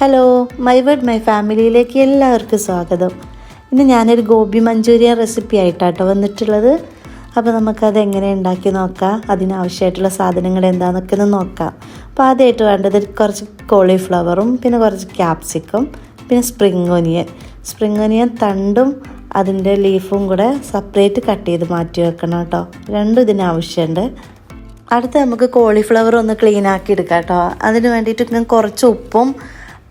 Hello, my word my ഫാമിലിയിലേക്ക് എല്ലാവർക്കും സ്വാഗതം. ഇന്ന് ഞാനൊരു ഗോബി മഞ്ചൂരിയൻ റെസിപ്പി ആയിട്ടാട്ടോ വന്നിട്ടുള്ളത്. അപ്പോൾ നമുക്കത് എങ്ങനെ ഉണ്ടാക്കി നോക്കാം, അതിനാവശ്യമായിട്ടുള്ള സാധനങ്ങൾ എന്താണെന്നൊക്കെ ഒന്ന് നോക്കാം. അപ്പോൾ ആദ്യമായിട്ട് വേണ്ടത് കുറച്ച് കോളിഫ്ലവറും പിന്നെ കുറച്ച് ക്യാപ്സിക്കം പിന്നെ സ്പ്രിങ് ഒനിയൻ തണ്ടും അതിൻ്റെ ലീഫും കൂടെ സെപ്പറേറ്റ് കട്ട് ചെയ്ത് മാറ്റി വെക്കണം കേട്ടോ. രണ്ടും ഇതിനാവശ്യമുണ്ട്. അടുത്ത് നമുക്ക് കോളിഫ്ലവർ ഒന്ന് ക്ലീൻ ആക്കി എടുക്കാം കേട്ടോ. അതിന് വേണ്ടിയിട്ട് ഞാൻ കുറച്ച് ഉപ്പും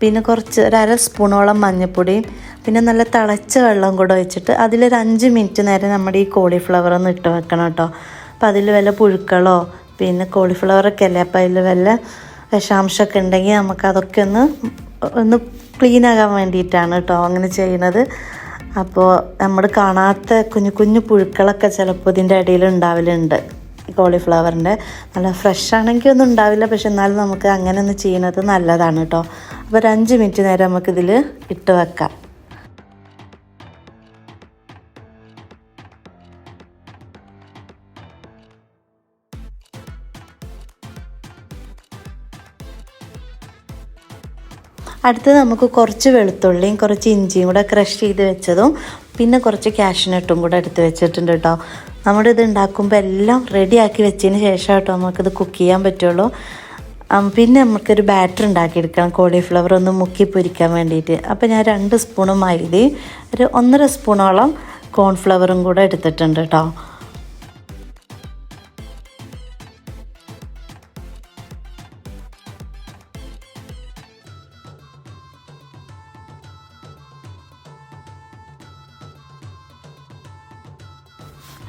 പിന്നെ ഒരു അര സ്പൂണോളം മഞ്ഞൾപ്പൊടിയും പിന്നെ നല്ല തിളച്ച വെള്ളം കൂടെ വെച്ചിട്ട് അതിലൊരു 5 മിനിറ്റ് നേരം നമ്മുടെ ഈ കോളിഫ്ലവർ ഒന്ന് ഇട്ട് വെക്കണം കേട്ടോ. അപ്പോൾ അതിൽ വല്ല പുഴുക്കളോ പിന്നെ കോളിഫ്ലവറൊക്കെ അല്ലേ, അപ്പോൾ അതിൽ വല്ല വിഷാംശമൊക്കെ ഉണ്ടെങ്കിൽ നമുക്കതൊക്കെ ഒന്ന് ക്ലീൻ ആകാൻ വേണ്ടിയിട്ടാണ് കേട്ടോ അങ്ങനെ ചെയ്യുന്നത്. അപ്പോൾ നമ്മൾ കാണാത്ത കുഞ്ഞു കുഞ്ഞു പുഴുക്കളൊക്കെ ചിലപ്പോൾ ഇതിൻ്റെ ഇടയിൽ ഉണ്ടാവലുണ്ട്. കോളിഫ്ലവറിൻ്റെ നല്ല ഫ്രഷ് ആണെങ്കിൽ ഒന്നും ഉണ്ടാവില്ല, പക്ഷെ എന്നാലും നമുക്ക് അങ്ങനെ ഒന്ന് ചെയ്യുന്നത് നല്ലതാണ് കേട്ടോ. അപ്പോൾ ഒരു 5 മിനിറ്റ് നേരം നമുക്കിതിൽ ഇട്ട് വെക്കാം. അടുത്തത് നമുക്ക് കുറച്ച് വെളുത്തുള്ളിയും കുറച്ച് ഇഞ്ചിയും കൂടെ ക്രഷ് ചെയ്ത് വെച്ചതും പിന്നെ കുറച്ച് കാഷ്യൂനട്ടും കൂടെ എടുത്ത് വെച്ചിട്ടുണ്ട് കേട്ടോ. നമ്മളിത് ഉണ്ടാക്കുമ്പോൾ എല്ലാം റെഡിയാക്കി വെച്ചതിന് ശേഷം കേട്ടോ നമുക്കിത് കുക്ക് ചെയ്യാൻ പറ്റുള്ളൂ. പിന്നെ നമുക്കൊരു ബാറ്റർ ഉണ്ടാക്കിയെടുക്കണം കോളിഫ്ലവർ ഒന്ന് മുക്കി പൊരിക്കാൻ വേണ്ടിയിട്ട്. അപ്പോൾ ഞാൻ 2 സ്പൂണ് മൈദയും ഒരു 1.5 സ്പൂണോളം കോൺഫ്ലവറും കൂടെ എടുത്തിട്ടുണ്ട് കേട്ടോ.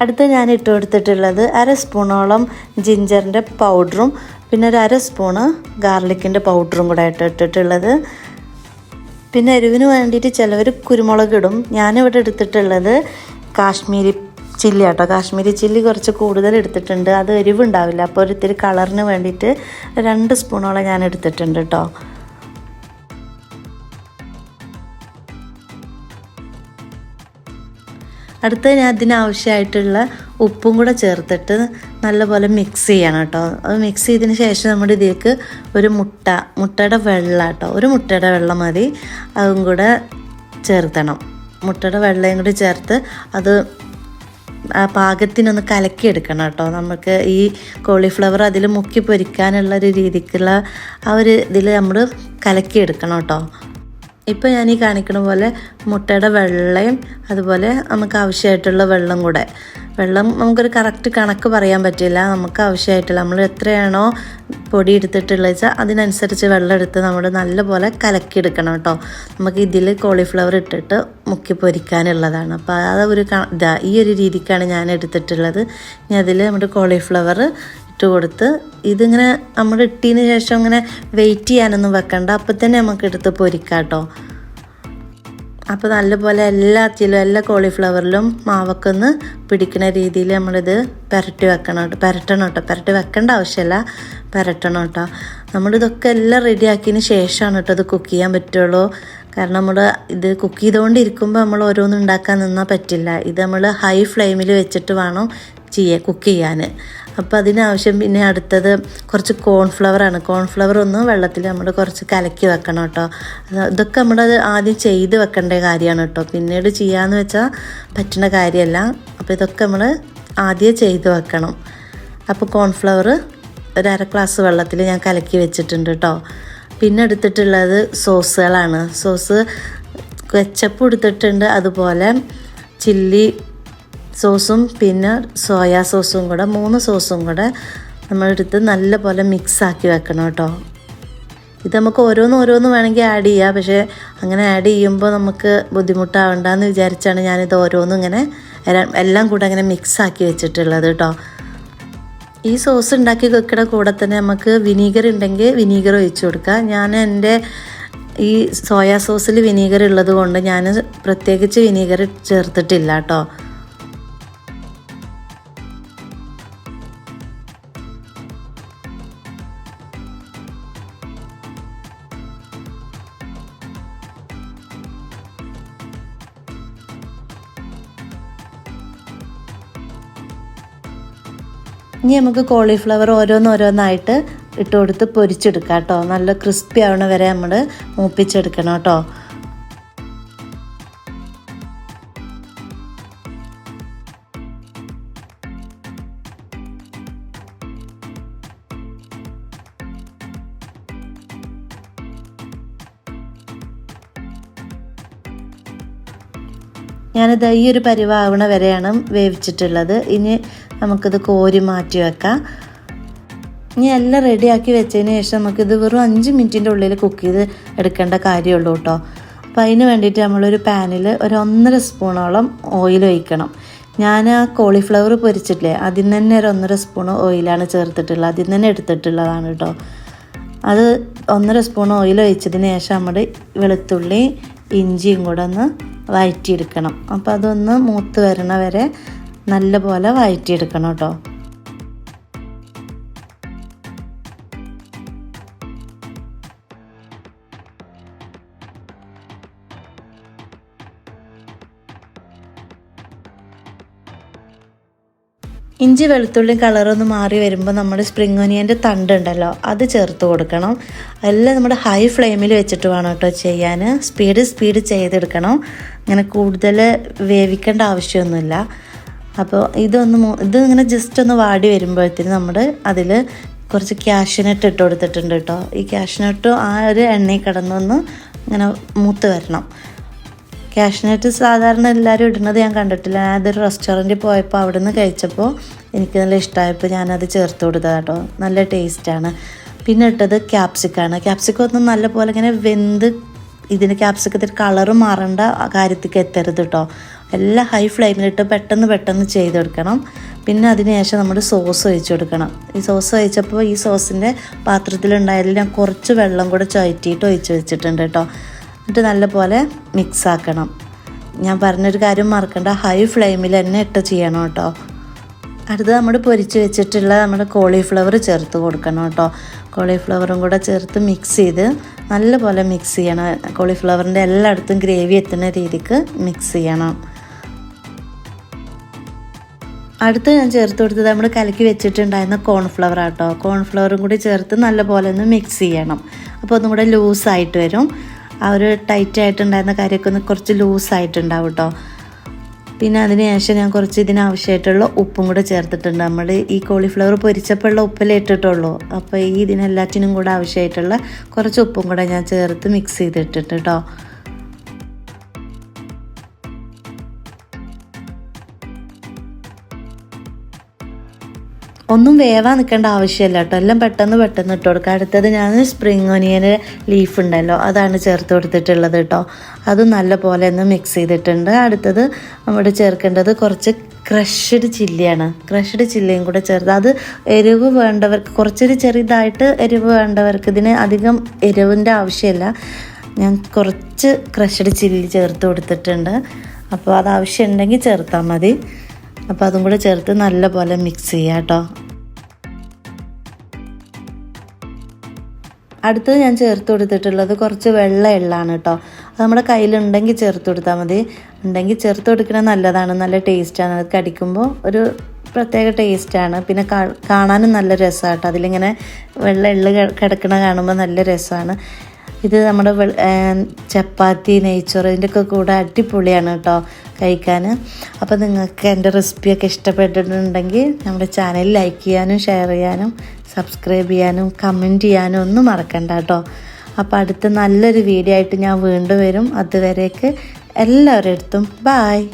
അടുത്ത് ഞാൻ ഇട്ട് കൊടുത്തിട്ടുള്ളത് 1/2 സ്പൂണോളം ജിഞ്ചറിൻ്റെ പൗഡറും പിന്നെ ഒരു 1/2 സ്പൂണ് ഗാർലിക്കിൻ്റെ പൗഡറും കൂടെ ഇട്ടിട്ടുള്ളത്. പിന്നെ എരിവിന് വേണ്ടിയിട്ട് ചിലവർ കുരുമുളക് ഇടും. ഞാനിവിടെ എടുത്തിട്ടുള്ളത് കാശ്മീരി ചില്ലി ആട്ടോ. കാശ്മീരി ചില്ലി കുറച്ച് കൂടുതൽ എടുത്തിട്ടുണ്ട്, അത് എരിവുണ്ടാവില്ല. അപ്പോൾ ഒരിത്തിരി കളറിന് വേണ്ടിയിട്ട് 2 സ്പൂണോളം ഞാൻ എടുത്തിട്ടുണ്ട് കേട്ടോ. അടുത്ത് ഞാൻ അതിനാവശ്യമായിട്ടുള്ള ഉപ്പും കൂടെ ചേർത്തിട്ട് നല്ലപോലെ മിക്സ് ചെയ്യണം കേട്ടോ. അത് മിക്സ് ചെയ്തതിന് ശേഷം നമ്മുടെ ഇതിലേക്ക് ഒരു മുട്ടയുടെ വെള്ളം കേട്ടോ, ഒരു മുട്ടയുടെ വെള്ളം മതി, അതും കൂടെ ചേർത്തണം. മുട്ടയുടെ വെള്ളയും കൂടി ചേർത്ത് അത് പാകത്തിനൊന്ന് കലക്കിയെടുക്കണം കേട്ടോ. നമുക്ക് ഈ കോളിഫ്ലവർ അതിൽ മുക്കി പൊരിക്കാനുള്ള ഒരു രീതിക്കുള്ള ആ ഒരു ഇതിൽ നമ്മൾ കലക്കിയെടുക്കണം കേട്ടോ. ഇപ്പോൾ ഞാൻ ഈ കാണിക്കുന്ന പോലെ മുട്ടയുടെ വെള്ളയും അതുപോലെ നമുക്ക് ആവശ്യമായിട്ടുള്ള വെള്ളം നമുക്കൊരു കറക്റ്റ് കണക്ക് പറയാൻ പറ്റില്ല. നമുക്ക് ആവശ്യമായിട്ടുള്ള നമ്മൾ എത്രയാണോ പൊടി എടുത്തിട്ടുള്ളത് വെച്ചാൽ അതിനനുസരിച്ച് വെള്ളം എടുത്ത് നമ്മൾ നല്ലപോലെ കലക്കിയെടുക്കണം കേട്ടോ. നമുക്ക് ഇതിൽ കോളിഫ്ലവർ ഇട്ടിട്ട് മുക്കി പൊരിക്കാനുള്ളതാണ്. അപ്പോൾ ഈ ഒരു രീതിക്കാണ് ഞാൻ എടുത്തിട്ടുള്ളത്. ഇനി അതിൽ നമ്മുടെ കോളിഫ്ലവർ ഇട്ട് കൊടുത്ത് ഇതിങ്ങനെ നമ്മൾ ഇട്ടതിന് ശേഷം ഇങ്ങനെ വെയിറ്റ് ചെയ്യാനൊന്നും വെക്കണ്ട, അപ്പം തന്നെ നമുക്ക് എടുത്ത് പൊരിക്കാം കേട്ടോ. അപ്പോൾ നല്ലപോലെ എല്ലാ കോളിഫ്ലവറിലും മാവൊക്കെ ഒന്ന് പിടിക്കുന്ന രീതിയിൽ നമ്മളിത് പുരട്ടി വെക്കേണ്ട ആവശ്യമില്ല, പുരട്ടണം കേട്ടോ. നമ്മളിതൊക്കെ എല്ലാം റെഡിയാക്കിയതിന് ശേഷമാണ് കേട്ടോ ഇത് കുക്ക് ചെയ്യാൻ പറ്റുള്ളൂ. കാരണം നമ്മൾ ഇത് കുക്ക് ചെയ്തുകൊണ്ടിരിക്കുമ്പോൾ നമ്മൾ ഓരോന്നും ഉണ്ടാക്കാൻ നിന്നാൽ പറ്റില്ല. ഇത് നമ്മൾ ഹൈ ഫ്ലെയിമിൽ വെച്ചിട്ട് വേണം കുക്ക് ചെയ്യാൻ. അപ്പോൾ അതിനാവശ്യം പിന്നെ അടുത്തത് കുറച്ച് കോൺഫ്ലവറാണ്. കോൺഫ്ലവർ ഒന്ന് വെള്ളത്തിൽ നമ്മൾ കുറച്ച് കലക്കി വെക്കണം കേട്ടോ. ഇതൊക്കെ നമ്മളത് ആദ്യം ചെയ്ത് വെക്കേണ്ട കാര്യമാണ് കേട്ടോ, പിന്നീട് ചെയ്യാമെന്ന് വെച്ചാൽ പറ്റുന്ന കാര്യമല്ല. അപ്പോൾ ഇതൊക്കെ നമ്മൾ ആദ്യം ചെയ്ത് വെക്കണം. അപ്പോൾ കോൺഫ്ലവർ ഒരു 1/2 ഗ്ലാസ് വെള്ളത്തിൽ ഞാൻ കലക്കി വെച്ചിട്ടുണ്ട് കേട്ടോ. പിന്നെ എടുത്തിട്ടുള്ളത് സോസുകളാണ്. സോസ് കെച്ചപ്പ് എടുത്തിട്ടുണ്ട്, അതുപോലെ ചില്ലി സോസും പിന്നെ സോയാ സോസും കൂടെ 3 സോസും കൂടെ നമ്മളെടുത്ത് നല്ലപോലെ മിക്സാക്കി വെക്കണം കേട്ടോ. ഇത് നമുക്ക് ഓരോന്ന് വേണമെങ്കിൽ ആഡ് ചെയ്യാം, പക്ഷേ അങ്ങനെ ആഡ് ചെയ്യുമ്പോൾ നമുക്ക് ബുദ്ധിമുട്ടാവണ്ടെന്ന് വിചാരിച്ചാണ് ഞാനിത് ഓരോന്നും ഇങ്ങനെ എല്ലാം കൂടെ അങ്ങനെ മിക്സാക്കി വെച്ചിട്ടുള്ളത് കേട്ടോ. ഈ സോസ് ഉണ്ടാക്കി വെക്കുന്ന കൂടെ തന്നെ നമുക്ക് വിനീഗർ ഉണ്ടെങ്കിൽ വിനീഗർ ഒഴിച്ച് കൊടുക്കുക. ഞാൻ എൻ്റെ ഈ സോയാ സോസിൽ വിനീഗർ ഉള്ളത് കൊണ്ട് ഞാൻ പ്രത്യേകിച്ച് വിനീഗർ ചേർത്തിട്ടില്ല കേട്ടോ. ഇനി നമുക്ക് കോളിഫ്ലവർ ഓരോന്നായിട്ട് ഇട്ട് കൊടുത്ത് പൊരിച്ചെടുക്കുക കേട്ടോ. നല്ല ക്രിസ്പി ആവണ വരെ നമ്മൾ മൂപ്പിച്ചെടുക്കണം കേട്ടോ. ഞാനിത് ഈ ഒരു പരിവാവണ വരെയാണ് വേവിച്ചിട്ടുള്ളത്. ഇനി നമുക്കിത് കോരി മാറ്റി വെക്കാം. ഇനി എല്ലാം റെഡിയാക്കി വെച്ചതിന് ശേഷം നമുക്കിത് വെറും 5 മിനിറ്റിൻ്റെ ഉള്ളിൽ കുക്ക് ചെയ്ത് എടുക്കേണ്ട കാര്യമുള്ളൂ കേട്ടോ. അപ്പോൾ അതിന് വേണ്ടിയിട്ട് നമ്മളൊരു പാനിൽ ഒരു 1.5 സ്പൂണോളം ഓയിൽ ഒഴിക്കണം. ഞാൻ ആ കോളിഫ്ലവർ പൊരിച്ചിട്ടില്ലേ, അതിൽ തന്നെ ഒരു 1.5 സ്പൂൺ ഓയിലാണ് ചേർത്തിട്ടുള്ളത്. അതിൽ തന്നെ എടുത്തിട്ടുള്ളതാണ് കേട്ടോ. അത് 1.5 സ്പൂൺ ഓയിൽ ഒഴിച്ചതിന് ശേഷം നമ്മൾ വെളുത്തുള്ളി ഇഞ്ചിയും കൂടെ ഒന്ന് വഴറ്റിയെടുക്കണം. അപ്പോൾ അതൊന്ന് മൂത്ത് വരണ വരെ നല്ലപോലെ വഴറ്റിയെടുക്കണം കേട്ടോ. ഇഞ്ചി വെളുത്തുള്ളി കളറൊന്ന് മാറി വരുമ്പോൾ നമ്മൾ സ്പ്രിംഗ് ഒനിയൻ്റെ തണ്ട് ഉണ്ടല്ലോ അത് ചേർത്ത് കൊടുക്കണം. എല്ലാം നമ്മുടെ ഹൈ ഫ്ലെയിമിൽ വെച്ചിട്ട് വേണം കേട്ടോ ചെയ്യാൻ. സ്പീഡ് ചെയ്തെടുക്കണം. അങ്ങനെ കൂടുതൽ വേവിക്കേണ്ട ആവശ്യമൊന്നുമില്ല. അപ്പോൾ ഇതിങ്ങനെ ജസ്റ്റ് ഒന്ന് വാടി വരുമ്പോഴത്തേന് നമ്മൾ അതിൽ കുറച്ച് കാഷ്യൂനട്ട് ഇട്ട് കൊടുത്തിട്ടുണ്ട് കേട്ടോ. ഈ കാഷ്യൂനട്ട് ആ ഒരു എണ്ണയിൽ കിടന്നൊന്ന് ഇങ്ങനെ മൂത്ത് വരണം. കാഷ്യൂനട്ട് സാധാരണ എല്ലാവരും ഇടുന്നത് ഞാൻ കണ്ടിട്ടില്ല. അതൊരു റെസ്റ്റോറൻറ്റിൽ പോയപ്പോൾ അവിടെ നിന്ന് കഴിച്ചപ്പോൾ എനിക്ക് നല്ല ഇഷ്ടമായപ്പോൾ ഞാനത് ചേർത്ത് കൊടുത്തതാണ് കേട്ടോ. നല്ല ടേസ്റ്റാണ്. പിന്നെ ഇട്ടത് ക്യാപ്സിക്കാണ്. ക്യാപ്സിക്കം ഒന്നും നല്ല പോലെ ഇങ്ങനെ വെന്ത് ഇതിന് ക്യാപ്സിക്കത്തിൻ്റെ കളറ് മാറേണ്ട കാര്യത്തേക്ക് എത്തരുത് കേട്ടോ. എല്ലാം ഹൈ ഫ്ലെയിമിലിട്ട് പെട്ടെന്ന് ചെയ്തെടുക്കണം. പിന്നെ അതിന് ശേഷം നമ്മൾ സോസ് ഒഴിച്ച് കൊടുക്കണം. ഈ സോസ് ഒഴിച്ചപ്പോൾ ഈ സോസിൻ്റെ പാത്രത്തിലുണ്ടായതിൽ ഞാൻ കുറച്ച് വെള്ളം കൂടെ ചുഴറ്റിയിട്ട് ഒഴിച്ച് വെച്ചിട്ടുണ്ട് കേട്ടോ. എന്നിട്ട് നല്ലപോലെ മിക്സ് ആക്കണം. ഞാൻ പറഞ്ഞൊരു കാര്യം മറക്കണ്ട, ഹൈ ഫ്ലെയിമിൽ തന്നെ ഇട്ട് ചെയ്യണം കേട്ടോ. അടുത്ത് നമ്മൾ പൊരിച്ച് വെച്ചിട്ടുള്ള നമ്മുടെ കോളിഫ്ലവർ ചേർത്ത് കൊടുക്കണം കേട്ടോ. കോളിഫ്ലവറും കൂടെ ചേർത്ത് മിക്സ് ചെയ്ത് നല്ലപോലെ മിക്സ് ചെയ്യണം. കോളിഫ്ലവറിൻ്റെ എല്ലായിടത്തും ഗ്രേവി എത്തുന്ന രീതിക്ക് മിക്സ് ചെയ്യണം. അടുത്ത് ഞാൻ ചേർത്ത് കൊടുത്തത് നമ്മൾ കലക്കി വെച്ചിട്ടുണ്ടായിരുന്ന കോൺഫ്ലവർ ആട്ടോ. കോൺഫ്ലവറും കൂടി ചേർത്ത് നല്ലപോലെ ഒന്ന് മിക്സ് ചെയ്യണം. അപ്പോൾ ഒന്നും കൂടെ ലൂസായിട്ട് വരും. ആ ഒരു ടൈറ്റായിട്ടുണ്ടായിരുന്ന കാര്യമൊക്കെ ഒന്ന് കുറച്ച് ലൂസായിട്ടുണ്ടാവും കേട്ടോ. പിന്നെ അതിന് ശേഷം ഞാൻ കുറച്ച് ഇതിനാവശ്യമായിട്ടുള്ള ഉപ്പും കൂടെ ചേർത്തിട്ടുണ്ട്. നമ്മൾ ഈ കോളിഫ്ലവർ പൊരിച്ചപ്പോഴുള്ള ഉപ്പല്ലേ ഇട്ടിട്ടുള്ളൂ. അപ്പോൾ ഈ ഇതിനെല്ലാറ്റിനും കൂടെ ആവശ്യമായിട്ടുള്ള കുറച്ച് ഉപ്പും കൂടെ ഞാൻ ചേർത്ത് മിക്സ് ചെയ്തിട്ടിട്ട് കേട്ടോ. ഒന്നും വേവാൻ നിൽക്കേണ്ട ആവശ്യമില്ല കേട്ടോ. എല്ലാം പെട്ടെന്ന് ഇട്ട് കൊടുക്കുക. അടുത്തത് ഞാൻ സ്പ്രിംഗ് ഒനിയൻ ലീഫ് ഉണ്ടല്ലോ അതാണ് ചേർത്ത് കൊടുത്തിട്ടുള്ളത് കേട്ടോ. അതും നല്ല പോലെ ഒന്ന് മിക്സ് ചെയ്തിട്ടുണ്ട്. അടുത്തത് നമ്മൾ ചേർക്കേണ്ടത് കുറച്ച് ക്രഷ്ഡ് ചില്ലിയാണ്. ക്രഷ്ഡ് ചില്ലിയും കൂടെ ചേർത്ത്, അത് എരിവ് വേണ്ടവർക്ക് കുറച്ചൊരു ചെറുതായിട്ട് എരിവ് വേണ്ടവർക്ക്, ഇതിന് അധികം എരിവിൻ്റെ ആവശ്യമില്ല. ഞാൻ കുറച്ച് ക്രഷ്ഡ് ചില്ലി ചേർത്ത് കൊടുത്തിട്ടുണ്ട്. അപ്പോൾ അത് ആവശ്യമുണ്ടെങ്കിൽ ചേർത്താൽ മതി. അപ്പോൾ അതും കൂടെ ചേർത്ത് നല്ല പോലെ മിക്സ് ചെയ്യാം കേട്ടോ. അടുത്തത് ഞാൻ ചേർത്ത് കൊടുത്തിട്ടുള്ളത് കുറച്ച് വെള്ള എള്ളാണ് കേട്ടോ. അത് നമ്മുടെ കയ്യിലുണ്ടെങ്കിൽ ചേർത്ത് കൊടുത്താൽ മതി. ഉണ്ടെങ്കിൽ ചേർത്ത് കൊടുക്കുന്നത് നല്ലതാണ്. നല്ല ടേസ്റ്റാണ്. അത് കടിക്കുമ്പോൾ ഒരു പ്രത്യേക ടേസ്റ്റാണ്. പിന്നെ കാണാനും നല്ല രസമാണ് കേട്ടോ. അതിലിങ്ങനെ വെള്ള എള്ള് കിടക്കണ കാണുമ്പോൾ നല്ല രസമാണ്. ഇത് നമ്മുടെ ചപ്പാത്തി നെയ്ച്ചോറ് ഇതിൻ്റെയൊക്കെ കൂടെ അടിപൊളിയാണ് കേട്ടോ കഴിക്കാൻ. അപ്പോൾ നിങ്ങൾക്ക് എൻ്റെ റെസിപ്പിയൊക്കെ ഇഷ്ടപ്പെട്ടിട്ടുണ്ടെങ്കിൽ നമ്മുടെ ചാനൽ ലൈക്ക് ചെയ്യാനും ഷെയർ ചെയ്യാനും സബ്സ്ക്രൈബ് ചെയ്യാനും കമൻറ്റ് ചെയ്യാനും ഒന്നും മറക്കണ്ട കേട്ടോ. അപ്പോൾ അടുത്ത നല്ലൊരു വീഡിയോ ആയിട്ട് ഞാൻ വീണ്ടും വരും. അതുവരേക്ക് എല്ലാവരുടെ അടുത്തും ബായ്.